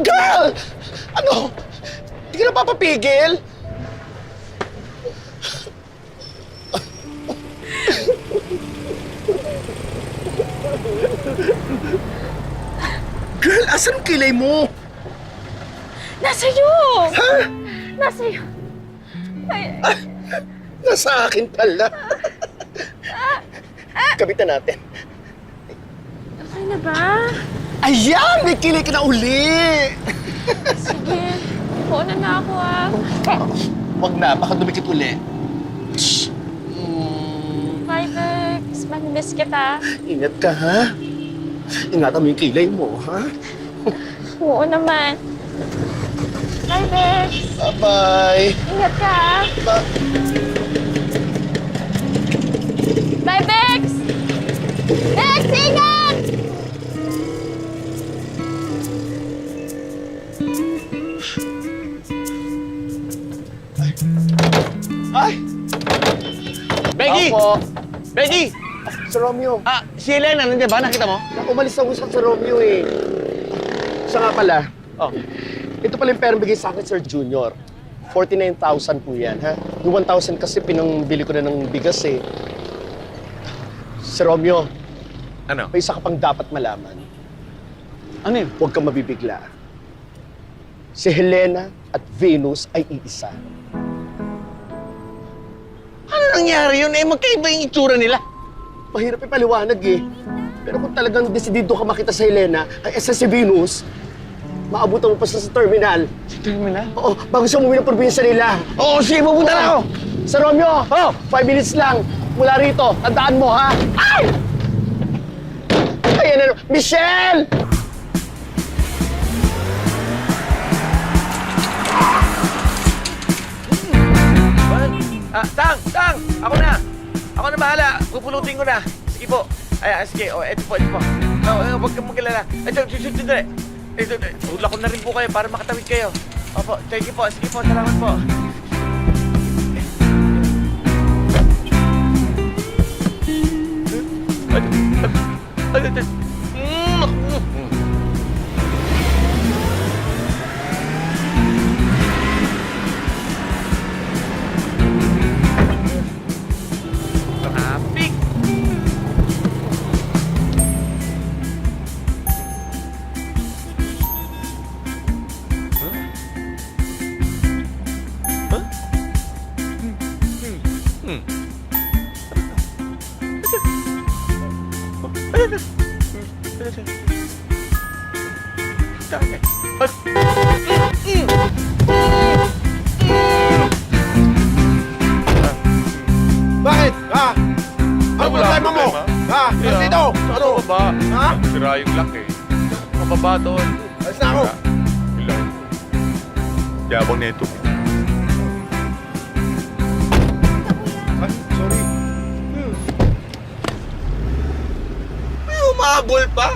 Girl! Ano? Hindi ka na papapigil? Girl, asan ang kilay mo? Nasa'yo! Ha? Nasa'yo. Ay, Nasa akin pala. Kabitan natin. okay na ba? Ayan! May kilay ka na uli! Sige. Puuna na ako Wag na, baka dumikit uli. Bye, Bex. Mamimiss kita. Ingat ka, ha? Ingatan mo yung kilay mo, ha? Oo naman. Bye, Bex. Bye-bye! Ingat ka. Bye, Bex! Bex, ingat! Ay! Becky! Opo. Becky! Si Romeo. Si Elena, nandiyan ba? Nakita mo? Umalis ako sa Romeo eh. Siya nga pala. Oh. Ito pala yung perang bigay sa akin, Sir Junior. 49,000 po yan, ha? Yung 1,000 kasi pinangbili ko na ng bigas eh. Si Romeo, Ano? may isa ka pang dapat malaman. Ano yun? Huwag kang mabibigla. Si Helena at Venus ay iisa. Ano nangyari yun? Magkaiba yung itsura nila. Mahirap ipaliwanag eh. Pero kung talagang desidido ka makita sa Helena, ay isa si Venus, maabutan mo pa siya sa terminal. Sa terminal? Oo, bago siya umuwi ng probinsya nila. Oo, sige, pupunta na ako. Sa Romeo, 5 minutes lang mula rito. Tandaan mo, ha? Ay! Ayan na, Michelle! Tang! Ako na! Ako na bahala. Pupulutin ko na. Sige po. Ay, sige. Ito po. Huwag kang magalala. Ito, dali. Ito, tulak ko na rin po kayo para makatawid kayo. Opo, thank you po. Sige po, salamat po. Traffic! Bakit? Ha? Ano problema mo? Ha? Ano dito? Ano? Baba. Ha? Sira yung lock eh. Mababa doon. Alis na ako. Ilan? Yabang na ito. Ay, sorry. May umabol pa?